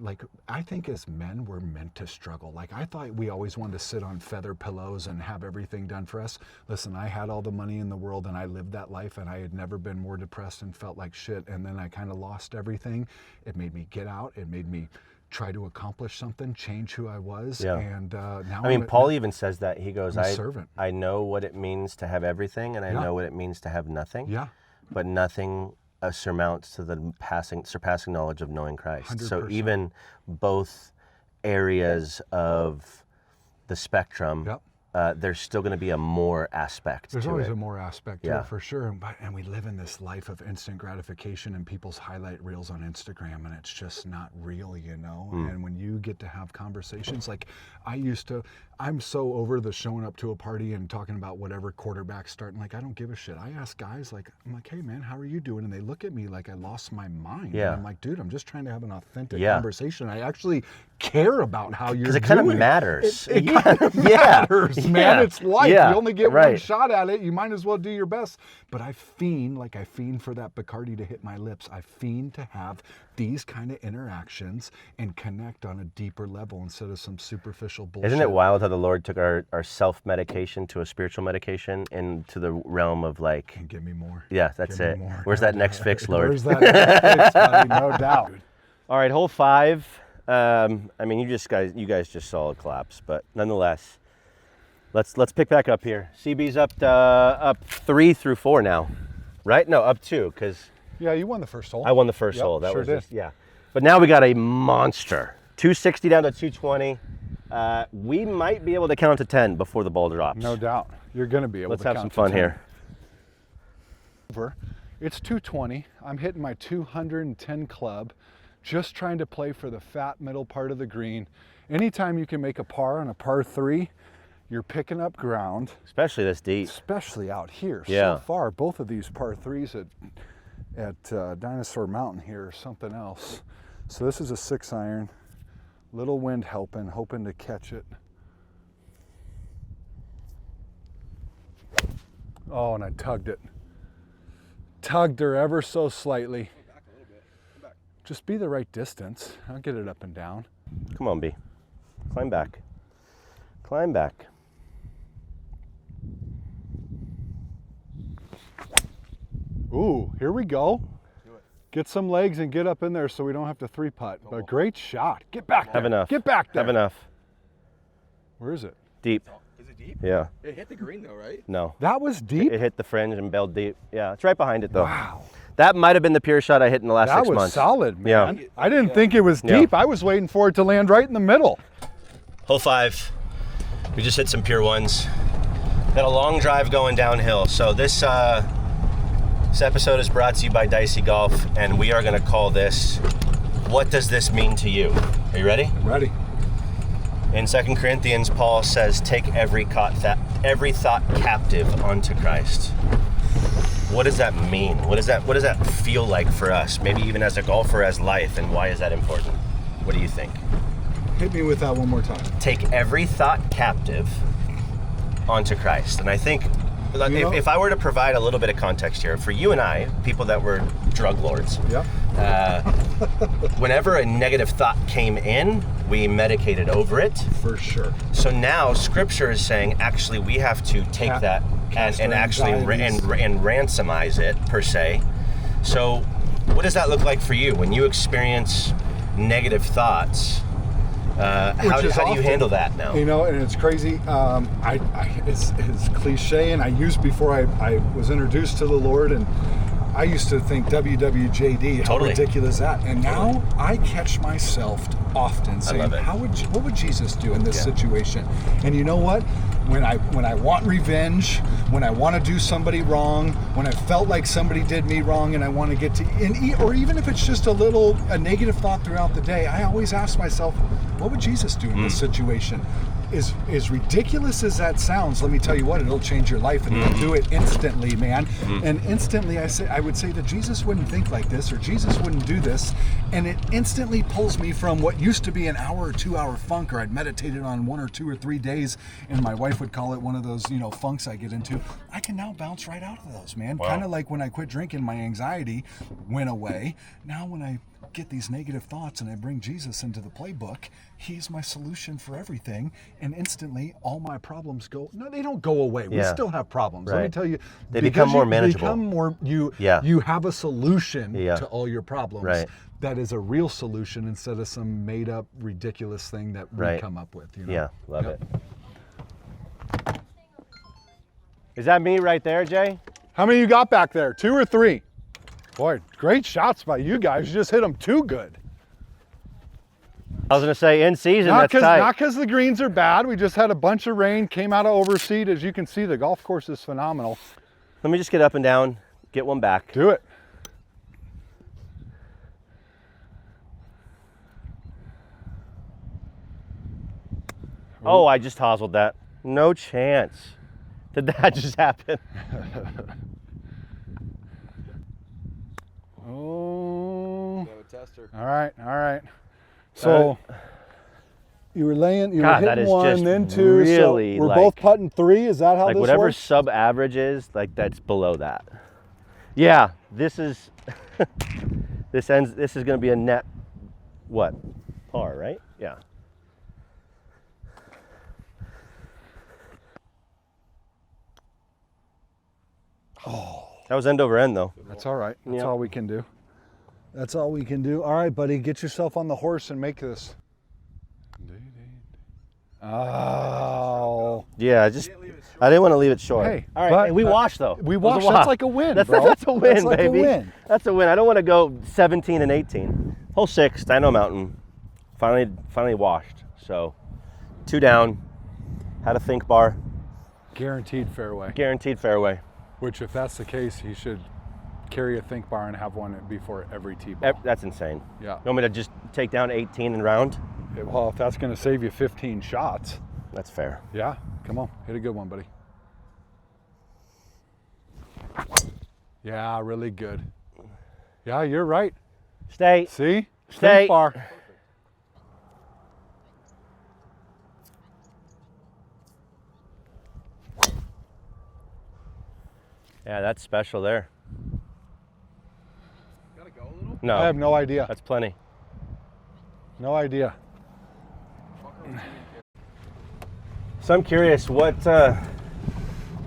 Speaker 1: I think as men, we're meant to struggle. I thought we always wanted to sit on feather pillows and have everything done for us. Listen, I had all the money in the world and I lived that life, and I had never been more depressed and felt like shit. And then I kind of lost everything. It made me get out. It made me try to accomplish something, change who I was.
Speaker 2: Yeah.
Speaker 1: And now
Speaker 2: Paul even says that. He goes,
Speaker 1: I'm a servant.
Speaker 2: I know what it means to have everything, and I know what it means to have nothing.
Speaker 1: Yeah.
Speaker 2: But nothing surmounts to the surpassing knowledge of knowing Christ.
Speaker 1: 100%.
Speaker 2: So even both areas of the spectrum, there's still going to be a more aspect.
Speaker 1: There's
Speaker 2: to
Speaker 1: always
Speaker 2: it.
Speaker 1: a more aspect to it, for sure. And we live in this life of instant gratification and people's highlight reels on Instagram, and it's just not real, And when you get to have conversations like I'm so over the showing up to a party and talking about whatever quarterback's starting. I don't give a shit. I ask guys, I'm like, hey man, how are you doing? And they look at me like I lost my mind.
Speaker 2: Yeah.
Speaker 1: And I'm like, dude, I'm just trying to have an authentic conversation. I actually care about how you're doing.
Speaker 2: Because it kind of matters.
Speaker 1: It kind of matters, man. It's life. You only get one
Speaker 2: right.
Speaker 1: shot at it. You might as well do your best. But I fiend for that Bacardi to hit my lips. I fiend to have these kind of interactions and connect on a deeper level instead of some superficial bullshit.
Speaker 2: Isn't it wild how the Lord took our self-medication to a spiritual medication into the realm of
Speaker 1: And give me more.
Speaker 2: Yeah, that's
Speaker 1: give
Speaker 2: it.
Speaker 1: Me more.
Speaker 2: Where's that next fix, Lord?
Speaker 1: Where's that next fix, buddy? No doubt.
Speaker 2: All right, hole 5. You guys just saw it collapse, but nonetheless, let's pick back up here. CB's up 3 through 4 now, right? No, up 2 because.
Speaker 1: Yeah, you won the first hole.
Speaker 2: I won the first hole. That
Speaker 1: sure
Speaker 2: was
Speaker 1: did.
Speaker 2: just, But now we got a monster. 260 down to 220. We might be able to count to 10 before the ball drops.
Speaker 1: No doubt. You're going to be able to count to 10.
Speaker 2: Let's have some fun here.
Speaker 1: It's 220. I'm hitting my 210 club, just trying to play for the fat middle part of the green. Anytime you can make a par on a par 3, you're picking up ground.
Speaker 2: Especially this deep.
Speaker 1: Especially out here.
Speaker 2: Yeah.
Speaker 1: So far, both of these par 3s at Dinosaur Mountain here are something else. So this is a 6-iron. Little wind helping, hoping to catch it. Oh, and I tugged it. Tugged her ever so slightly.
Speaker 3: Go back a little bit. Go back.
Speaker 1: Just be the right distance. I'll get it up and down.
Speaker 2: Come on, B. Climb back. Climb back.
Speaker 1: Ooh, here we go.
Speaker 3: Do it.
Speaker 1: Get some legs and get up in there so we don't have to 3-putt. But great shot. Get back there.
Speaker 2: Have enough.
Speaker 1: Get back there.
Speaker 2: Have enough.
Speaker 1: Where is it?
Speaker 2: Deep.
Speaker 3: Is it deep?
Speaker 2: Yeah.
Speaker 3: It hit the green though, right?
Speaker 2: No.
Speaker 1: That was deep?
Speaker 2: It hit the fringe and bailed deep. Yeah, it's right behind it though.
Speaker 1: Wow.
Speaker 2: That might have been the pure shot I hit in the last
Speaker 1: That
Speaker 2: 6
Speaker 1: was
Speaker 2: months.
Speaker 1: solid, man.
Speaker 2: Yeah.
Speaker 1: I didn't think it was
Speaker 2: Yeah.
Speaker 1: deep. I was waiting for it to land right in the middle.
Speaker 2: Hole 5. We just hit some pure ones. Got a long drive going downhill. So this episode is brought to you by Dicey Golf, and we are going to call this, What Does This Mean to You? Are you ready?
Speaker 1: Ready.
Speaker 2: In 2 Corinthians, Paul says, take every thought captive unto Christ. What does that mean? What does that feel like for us? Maybe even as a golfer, as life, and why is that important? What do you think?
Speaker 1: Hit me with that one more time.
Speaker 2: Take every thought captive onto Christ. And I think if I were to provide a little bit of context here, for you and I, people that were drug lords,
Speaker 1: Yep.
Speaker 2: whenever a negative thought came in, we medicated over it.
Speaker 1: For sure.
Speaker 2: So now Scripture is saying, actually, we have to take that and actually and ransomize it, per se. So what does that look like for you when you experience negative thoughts? How do you handle that now?
Speaker 1: You know, and it's crazy. It's cliche, and I used before I was introduced to the Lord, and I used to think WWJD, how ridiculous that. And now I catch myself often saying, what would Jesus do in this situation? And you know what? When I want revenge, when I want to do somebody wrong, when I felt like somebody did me wrong and I want to get to, or even if it's just a negative thought throughout the day, I always ask myself, what would Jesus do in this situation? As ridiculous as that sounds, let me tell you what, it'll change your life, and it'll do it instantly, man. And instantly, I would say that Jesus wouldn't think like this, or Jesus wouldn't do this, and it instantly pulls me from what used to be an hour or 2 hour funk, or I'd meditated on 1 or 2 or 3 days, and my wife would call it one of those, funks I get into. I can now bounce right out of those, man.
Speaker 2: Wow.
Speaker 1: Kind of like when I quit drinking, my anxiety went away. Now when I get these negative thoughts and I bring Jesus into the playbook, he's my solution for everything, and instantly all my problems go. No, they don't go away. We still have problems.
Speaker 2: Right.
Speaker 1: Let me tell you,
Speaker 2: They become more manageable.
Speaker 1: They become more, you have a solution to all your problems.
Speaker 2: Right.
Speaker 1: That is a real solution instead of some made up ridiculous thing that we come up with.
Speaker 2: Yeah, love it. Is that me right there, Jay?
Speaker 1: How many you got back there? 2 or 3? Boy, great shots by you guys. You just hit them too good.
Speaker 2: I was going to say, in season,
Speaker 1: Not
Speaker 2: that's tight.
Speaker 1: because the greens are bad. We just had a bunch of rain, came out of overseed. As you can see, the golf course is phenomenal.
Speaker 2: Let me just get up and down, get one back.
Speaker 1: Do it.
Speaker 2: Oh, I just hosseled that. No chance. Did that just happen?
Speaker 1: Oh.
Speaker 3: Tester.
Speaker 1: All right. So you were hitting one, then 2.
Speaker 2: Really,
Speaker 1: so we're both putting 3. Is that how
Speaker 2: like
Speaker 1: this
Speaker 2: whatever
Speaker 1: works?
Speaker 2: sub average is, like that's below that. Yeah, this is this is going to be a net what? Par, right? Yeah.
Speaker 1: Oh.
Speaker 2: That was end over end though.
Speaker 1: That's all right. That's
Speaker 2: Yeah.
Speaker 1: all we can do. That's all we can do. All right, buddy, get yourself on the horse and make this. Oh.
Speaker 2: Yeah, I didn't want to leave it short.
Speaker 1: Hey,
Speaker 2: all right,
Speaker 1: but,
Speaker 2: hey, we washed though.
Speaker 1: We
Speaker 2: It was a
Speaker 1: washed.
Speaker 2: wash.
Speaker 1: That's like a win,
Speaker 2: That's
Speaker 1: bro.
Speaker 2: a win,
Speaker 1: That's like
Speaker 2: baby.
Speaker 1: a win.
Speaker 2: That's a win. I don't want to go 17 and 18. Hole 6, Dino Mountain. Finally washed. So 2 down. Had a think bar.
Speaker 1: Guaranteed fairway.
Speaker 2: Guaranteed fairway.
Speaker 1: Which, if that's the case, he should carry a think bar and have one before every tee ball.
Speaker 2: That's insane.
Speaker 1: Yeah.
Speaker 2: You want me to just take down 18 and round?
Speaker 1: Well, if that's going to save you 15 shots.
Speaker 2: That's fair.
Speaker 1: Yeah. Come on. Hit a good one, buddy. Yeah, really good. Yeah, you're right.
Speaker 2: Stay.
Speaker 1: See?
Speaker 2: Stay.
Speaker 1: Think bar.
Speaker 2: Yeah, that's special there.
Speaker 3: Gotta go a little?
Speaker 2: No.
Speaker 1: I have no idea.
Speaker 2: That's plenty.
Speaker 1: No idea.
Speaker 2: So I'm curious, what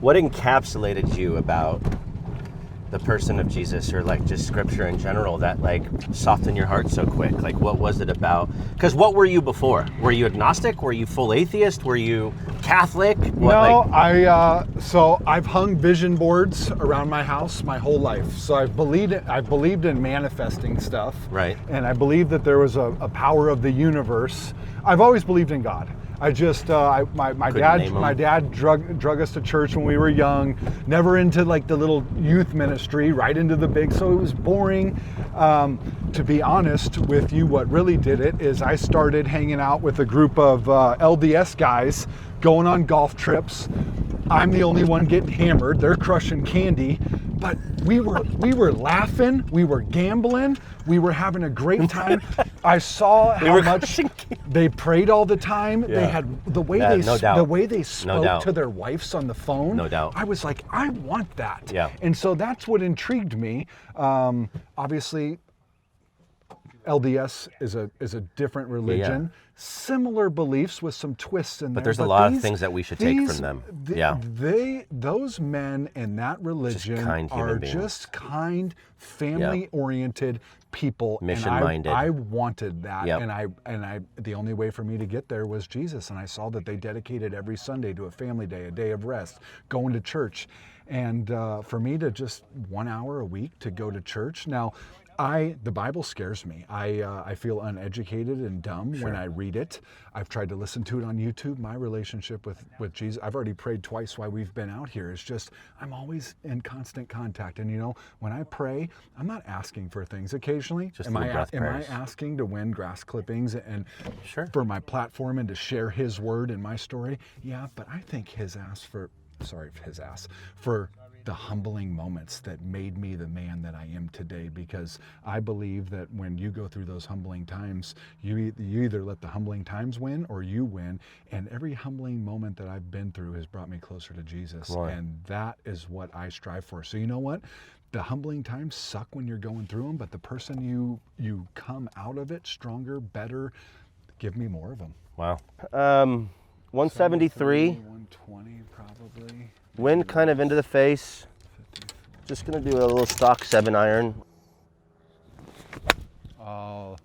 Speaker 2: encapsulated you about the person of Jesus, or like just scripture in general, that like softened your heart so quick? Like, what was it about? Because what were you before? Were you agnostic? Were you full atheist? Were you Catholic? What,
Speaker 1: No, so I've hung vision boards around my house my whole life. So I believed in manifesting stuff.
Speaker 2: Right.
Speaker 1: And I believed that there was a power of the universe. I've always believed in God. I just my dad drug us to church when we were young, never into like the little youth ministry, right into the big, so it was boring. To be honest with you, what really did it is I started hanging out with a group of LDS guys, going on golf trips. I'm the only one getting hammered. They're crushing candy, but we were laughing, we were gambling, we were having a great time. I saw how much they prayed all the time.
Speaker 2: Yeah.
Speaker 1: They had the way they spoke to their wives on the phone.
Speaker 2: No doubt.
Speaker 1: I was like, I want that.
Speaker 2: Yeah.
Speaker 1: And so that's what intrigued me. Obviously, LDS is a different religion.
Speaker 2: Yeah.
Speaker 1: Similar beliefs with some twists in there.
Speaker 2: But there's a lot of things that we should take from them.
Speaker 1: Those men in that religion are just kind, family-oriented people.
Speaker 2: Mission-minded.
Speaker 1: I wanted that,
Speaker 2: Yep.
Speaker 1: and I the only way for me to get there was Jesus, and I saw that they dedicated every Sunday to a family day, a day of rest, going to church, and for me to just 1 hour a week to go to church. Now, the Bible scares me. I feel uneducated and dumb when I read it. I've tried to listen to it on YouTube. My relationship with Jesus, I've already prayed twice while we've been out here. It's just, I'm always in constant contact. And you know, when I pray, I'm not asking for things occasionally. Am I asking to win grass clippings and for my platform and to share his word and my story? Yeah, but I think for the humbling moments that made me the man that I am today, because I believe that when you go through those humbling times, you either let the humbling times win or you win, and every humbling moment that I've been through has brought me closer to Jesus, and that is what I strive for. So you know what? The humbling times suck when you're going through them, but the person you come out of it stronger, better. Give me more of them.
Speaker 2: Wow. 173.
Speaker 1: 120 probably.
Speaker 2: Wind kind of into the face. Just gonna do a little stock 7-iron.
Speaker 1: Oh.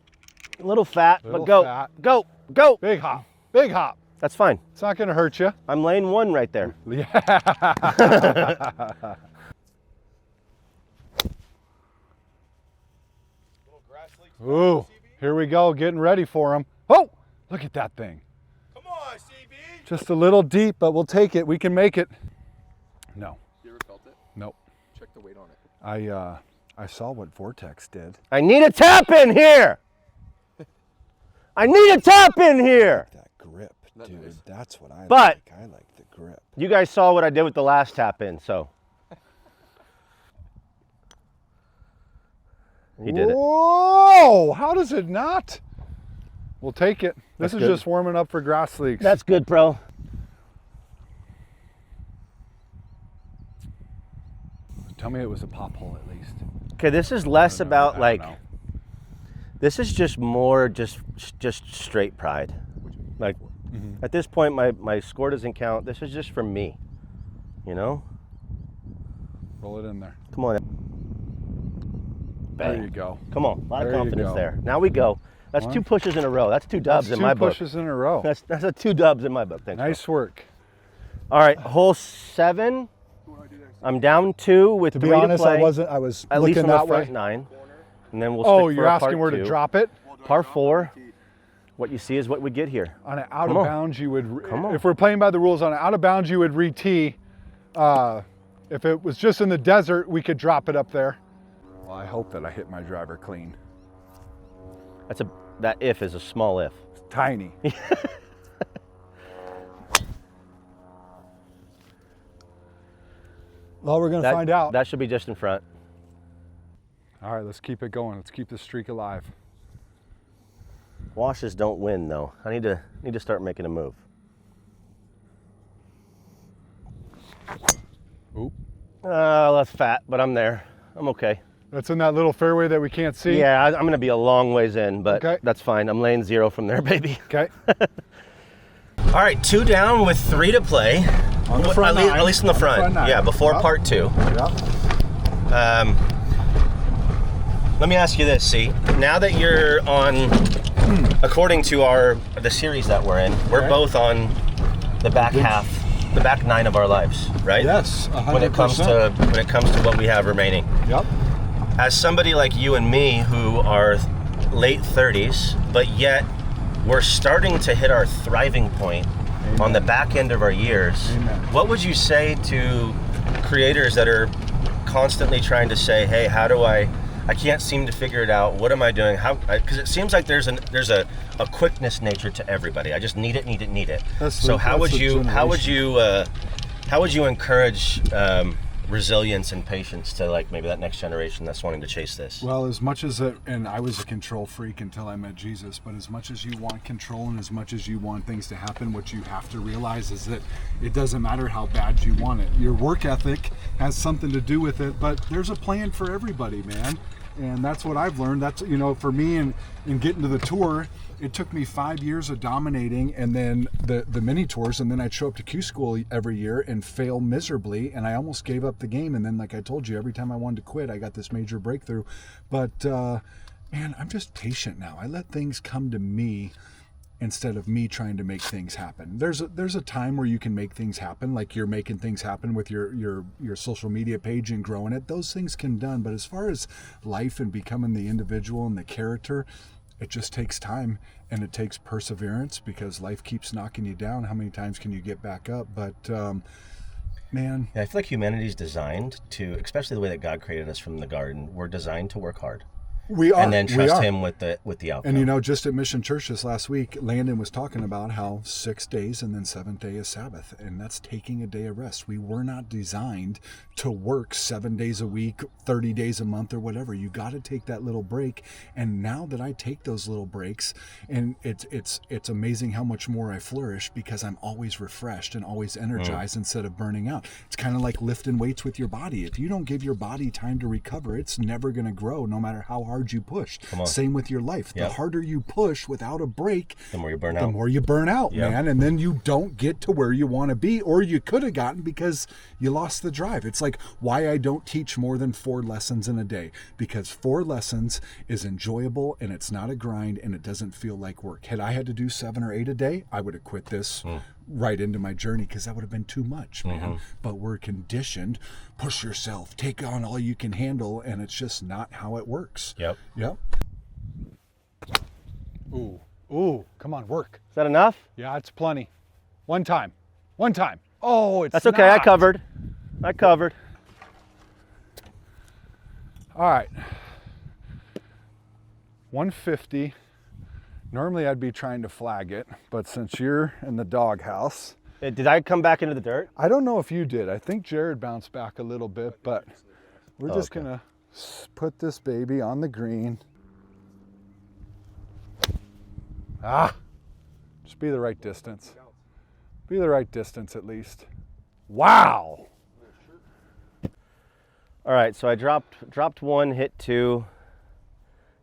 Speaker 2: A little fat, but go,
Speaker 1: fat.
Speaker 2: go, go.
Speaker 1: Big hop, big hop.
Speaker 2: That's fine.
Speaker 1: It's not gonna hurt you.
Speaker 2: I'm lane 1 right there.
Speaker 1: Yeah. Ooh, here we go, getting ready for him. Oh, look at that thing.
Speaker 3: Come on, CB.
Speaker 1: Just a little deep, but we'll take it. We can make it. No.
Speaker 3: You ever felt it?
Speaker 1: Nope.
Speaker 3: Check the weight on it.
Speaker 1: I saw what Vortex did.
Speaker 2: I need a tap in here. I need a tap in here.
Speaker 1: That grip, dude. That's what I
Speaker 2: like.
Speaker 1: I like the grip.
Speaker 2: You guys saw what I did with the last tap in, so. You did it.
Speaker 1: Whoa! How does it not? We'll take it. This is
Speaker 2: good.
Speaker 1: just warming up for grass leaks.
Speaker 2: That's good, bro.
Speaker 1: Tell me it was a pop hole at least.
Speaker 2: Okay, this is less about
Speaker 1: I
Speaker 2: like.
Speaker 1: don't know.
Speaker 2: This is just more just straight pride. Like at this point, my score doesn't count. This is just from me. You know.
Speaker 1: Roll it in there.
Speaker 2: Come on. Bang.
Speaker 1: There you go.
Speaker 2: Come on, a lot of
Speaker 1: There you
Speaker 2: confidence
Speaker 1: go.
Speaker 2: there. Now we go. That's 2 pushes in a row. That's 2 dubs in my book.
Speaker 1: 2 pushes in a row.
Speaker 2: That's a 2 dubs in my book. Thanks.
Speaker 1: Nice work.
Speaker 2: Bro. All right, hole 7. I'm down 2 with 3
Speaker 1: To be honest,
Speaker 2: to play.
Speaker 1: I was
Speaker 2: at least
Speaker 1: looking
Speaker 2: on
Speaker 1: that
Speaker 2: the front
Speaker 1: way.
Speaker 2: 9, and then we'll.
Speaker 1: Oh,
Speaker 2: stick for
Speaker 1: you're
Speaker 2: a
Speaker 1: asking
Speaker 2: part
Speaker 1: where
Speaker 2: 2.
Speaker 1: to drop it?
Speaker 2: Par 4. What you see is what we get here.
Speaker 1: On an out of bounds, you would.
Speaker 2: Come on.
Speaker 1: If we're playing by the rules, on an out of bounds, you would re-tee. If it was just in the desert, we could drop it up there. Well, I hope that I hit my driver clean.
Speaker 2: That if is a small if.
Speaker 1: It's tiny. Well, we're gonna find out.
Speaker 2: That should be just in front.
Speaker 1: All right, let's keep it going. Let's keep the streak alive.
Speaker 2: Washes don't win though. I need to start making a move.
Speaker 1: Oop.
Speaker 2: That's fat, but I'm there. I'm okay.
Speaker 1: That's in that little fairway that we can't see?
Speaker 2: Yeah, I'm gonna be a long ways in, but
Speaker 1: Okay.
Speaker 2: that's fine. I'm laying 0 from there, baby.
Speaker 1: Okay.
Speaker 2: All right, 2 down with 3 to play.
Speaker 1: On the front nine.
Speaker 2: At least in the front.
Speaker 1: nine.
Speaker 2: Yeah, before
Speaker 1: Yep.
Speaker 2: part 2.
Speaker 1: Yep.
Speaker 2: Let me ask you this, see, now that you're on, according to the series that we're in, we're both on the back half, the back 9 of our lives, right?
Speaker 1: Yes, 100%.
Speaker 2: When it comes to what we have remaining.
Speaker 1: Yep.
Speaker 2: As somebody like you and me who are late 30s, but yet we're starting to hit our thriving point on the back end of our years, what would you say to creators that are constantly trying to say, hey, how do I can't seem to figure it out. What am I doing? Because it seems like there's a quickness nature to everybody. I just need it. So how would you encourage resilience and patience to like maybe that next generation that's wanting to chase this?
Speaker 1: Well, as much as and I was a control freak until I met Jesus, but as much as you want control and as much as you want things to happen, what you have to realize is that it doesn't matter how bad you want it. Your work ethic has something to do with it, but there's a plan for everybody, man. And that's what I've learned. That's, for me in getting to the tour, it took me 5 years of dominating and then the mini tours, and then I'd show up to Q school every year and fail miserably, and I almost gave up the game. And then, like I told you, every time I wanted to quit, I got this major breakthrough. But man, I'm just patient now. I let things come to me instead of me trying to make things happen. There's a time where you can make things happen, like you're making things happen with your social media page and growing it. Those things can be done. But as far as life and becoming the individual and the character, it just takes time and it takes perseverance, because life keeps knocking you down. How many times can you get back up? But man,
Speaker 2: yeah, I feel like humanity's designed to, especially the way that God created us from the garden, we're designed to work hard.
Speaker 1: We are.
Speaker 2: And then trust him with the outcome.
Speaker 1: And just at Mission Church this last week, Landon was talking about how 6 days and then 7th day is Sabbath, and that's taking a day of rest. We were not designed to work 7 days a week, 30 days a month, or whatever. You got to take that little break. And now that I take those little breaks, and it's amazing how much more I flourish, because I'm always refreshed and always energized instead of burning out. It's kind of like lifting weights with your body. If you don't give your body time to recover, it's never going to grow, no matter how hard you push. Same with your life. Yep. The harder you push without a break, the more you burn out, yep. Man. And then you don't get to where you want to be, or you could have gotten, because you lost the drive. It's like why I don't teach more than 4 lessons in a day, because 4 lessons is enjoyable and it's not a grind and it doesn't feel like work. Had I had to do 7 or 8 a day, I would have quit this right into my journey, because that would have been too much, man. But we're conditioned, push yourself, take on all you can handle, and it's just not how it works. Yep. Ooh, come on, work.
Speaker 2: Is that enough?
Speaker 1: Yeah, it's plenty. One time. Oh, it's
Speaker 2: That's okay,
Speaker 1: not.
Speaker 2: I covered.
Speaker 1: All right. 150. Normally I'd be trying to flag it, but since you're in the doghouse.
Speaker 2: Did I come back into the dirt?
Speaker 1: I don't know if you did. I think Jared bounced back a little bit, but we're just going to put this baby on the green. Just be the right distance. Be the right distance at least. Wow.
Speaker 2: All right, so I dropped 1, hit 2.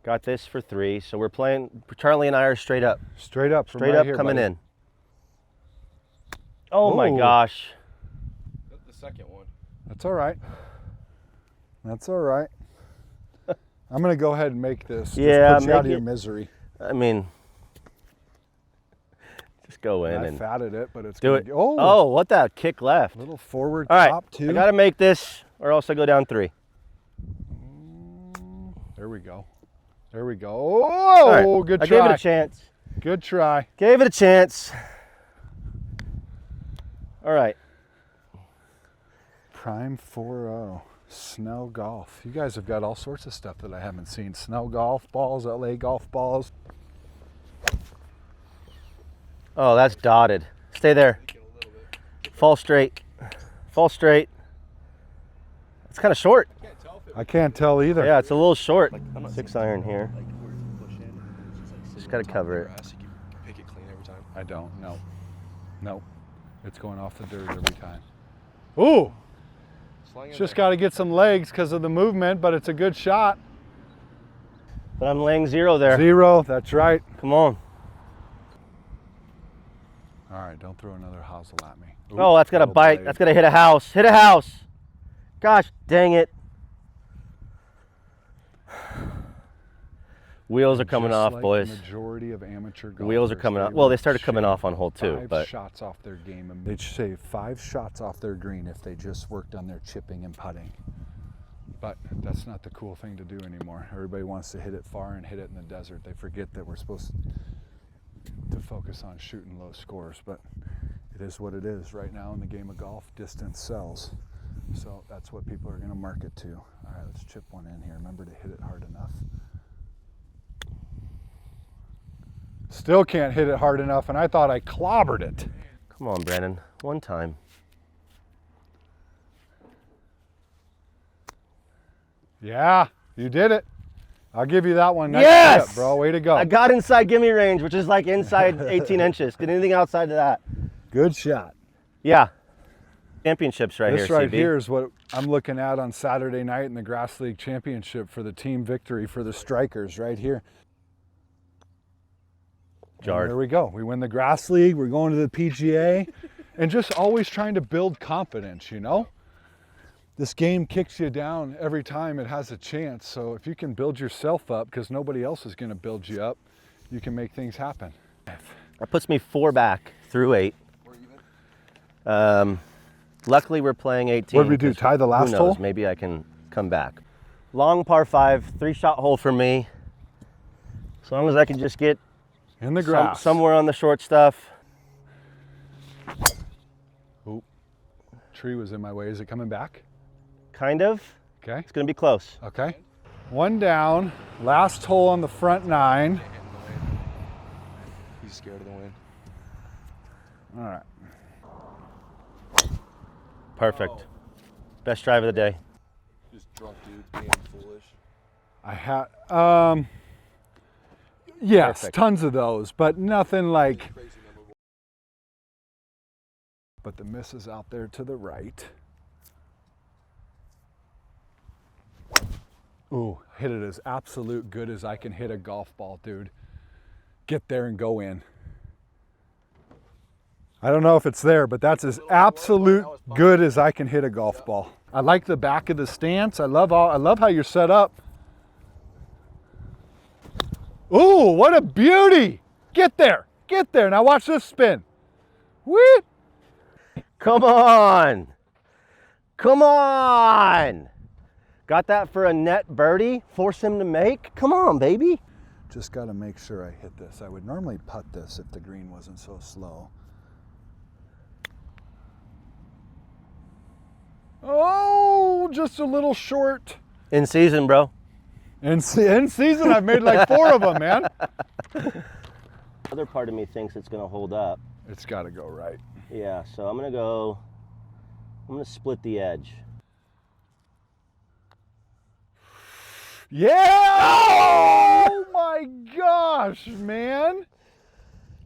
Speaker 2: Got this for 3. So we're playing, Charlie and I are straight up.
Speaker 1: Straight up
Speaker 2: here, coming buddy. In. Oh my gosh.
Speaker 3: That's the second one.
Speaker 1: That's all right. I'm going to go ahead and make this.
Speaker 2: Yeah,
Speaker 1: just put you out of your misery.
Speaker 2: I mean, just go in and
Speaker 1: fatted it, but it's
Speaker 2: do it.
Speaker 1: Oh,
Speaker 2: what that kick left.
Speaker 1: Little forward
Speaker 2: all right,
Speaker 1: top 2.
Speaker 2: I got to make this or else I go down 3.
Speaker 1: There we go. Oh, good try.
Speaker 2: I gave it a chance.
Speaker 1: Good try.
Speaker 2: Gave it a chance. All right.
Speaker 1: Prime 4-0. Snow golf. You guys have got all sorts of stuff that I haven't seen. Snow golf balls, LA golf balls.
Speaker 2: Oh, that's dotted. Stay there. Fall straight. It's kind of short.
Speaker 1: I can't tell either.
Speaker 2: Yeah, it's a little short. 6 iron here. Just got to cover it.
Speaker 3: Pick it clean every time.
Speaker 1: I don't. No. It's going off the dirt every time. Ooh. Just got to get some legs because of the movement, but it's a good shot.
Speaker 2: But I'm laying 0 there.
Speaker 1: 0, that's right.
Speaker 2: Come on.
Speaker 1: All right, don't throw another hosel at me.
Speaker 2: Ooh, that's got to bite. Blade. That's got to hit a house. Gosh, dang it. Wheels are coming
Speaker 1: Just
Speaker 2: off,
Speaker 1: like
Speaker 2: boys.
Speaker 1: The majority of amateur golfers.
Speaker 2: Wheels are coming off. Well, they started coming off on hole 2,
Speaker 1: five
Speaker 2: but
Speaker 1: shots off their game. And they'd shave 5 shots off their green if they just worked on their chipping and putting. But that's not the cool thing to do anymore. Everybody wants to hit it far and hit it in the desert. They forget that we're supposed to focus on shooting low scores. But it is what it is right now in the game of golf. Distance sells. So that's what people are going to market to. All right, let's chip one in here. Remember to hit it hard enough. Still can't hit it hard enough, and I thought I clobbered it.
Speaker 2: come on, Brandon, one time.
Speaker 1: Yeah, you did it. I'll give you that one. Nice
Speaker 2: Yes!
Speaker 1: chip, bro. Way to go.
Speaker 2: I got inside gimme range, which is like inside 18 inches. Get anything outside of that.
Speaker 1: Good shot.
Speaker 2: Yeah. Championships right
Speaker 1: This
Speaker 2: here,
Speaker 1: right
Speaker 2: CB.
Speaker 1: here is what I'm looking at on Saturday night in the Grass League Championship for the team victory for the Strikers right here.
Speaker 2: Jarred.
Speaker 1: There we go. We win the Grass League. We're going to the PGA. And just always trying to build confidence, you know? This game kicks you down every time it has a chance. So if you can build yourself up, because nobody else is going to build you up, you can make things happen.
Speaker 2: That puts me 4 back through 8. Luckily, we're playing 18.
Speaker 1: What did we do, tie the last
Speaker 2: who knows,
Speaker 1: hole?
Speaker 2: Maybe I can come back. Long par 5, 3-shot hole for me. As long as I can just get
Speaker 1: In the grass.
Speaker 2: somewhere on the short stuff.
Speaker 1: Oop. Tree was in my way. Is it coming back?
Speaker 2: Kind of.
Speaker 1: Okay.
Speaker 2: It's going to be close.
Speaker 1: Okay. One down. Last hole on the front 9.
Speaker 3: He's scared of the wind.
Speaker 1: All right.
Speaker 2: Perfect. Best drive of the day.
Speaker 3: Just drunk dudes being foolish.
Speaker 1: I had, yes,
Speaker 2: Perfect.
Speaker 1: tons of those, but nothing like,
Speaker 3: Crazy number 1.
Speaker 1: but the miss is out there to the right. Ooh, hit it as absolute good as I can hit a golf ball, dude. Get there and go in. I don't know if it's there, but that's as absolute good as I can hit a golf ball. I like the back of the stance. I love how you're set up. Ooh, what a beauty! Get there, get there. Now watch this spin. Whee!
Speaker 2: Come on. Come on. Got that for a net birdie? Force him to make? Come on, baby.
Speaker 1: Just got to make sure I hit this. I would normally putt this if the green wasn't so slow. Oh, just a little short.
Speaker 2: In season, bro.
Speaker 1: In season, I've made like 4 of them, man.
Speaker 2: Other part of me thinks it's going to hold up.
Speaker 1: It's got to go right.
Speaker 2: Yeah, so I'm going to split the edge.
Speaker 1: Yeah! Oh my gosh, man.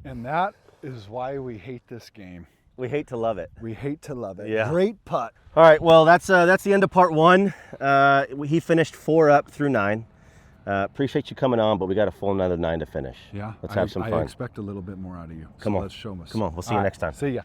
Speaker 1: And that is why we hate this game.
Speaker 2: We hate to love it.
Speaker 1: We hate to love it.
Speaker 2: Yeah.
Speaker 1: Great putt.
Speaker 2: All right, well, that's the end of part 1. He finished 4 up through 9. Appreciate you coming on, but we got a full another 9 to finish.
Speaker 1: Yeah.
Speaker 2: Let's have some
Speaker 1: I
Speaker 2: fun.
Speaker 1: expect a little bit more out of you.
Speaker 2: Come
Speaker 1: So
Speaker 2: on.
Speaker 1: Let's show us.
Speaker 2: Come on, we'll see you
Speaker 1: All
Speaker 2: next time.
Speaker 1: See ya.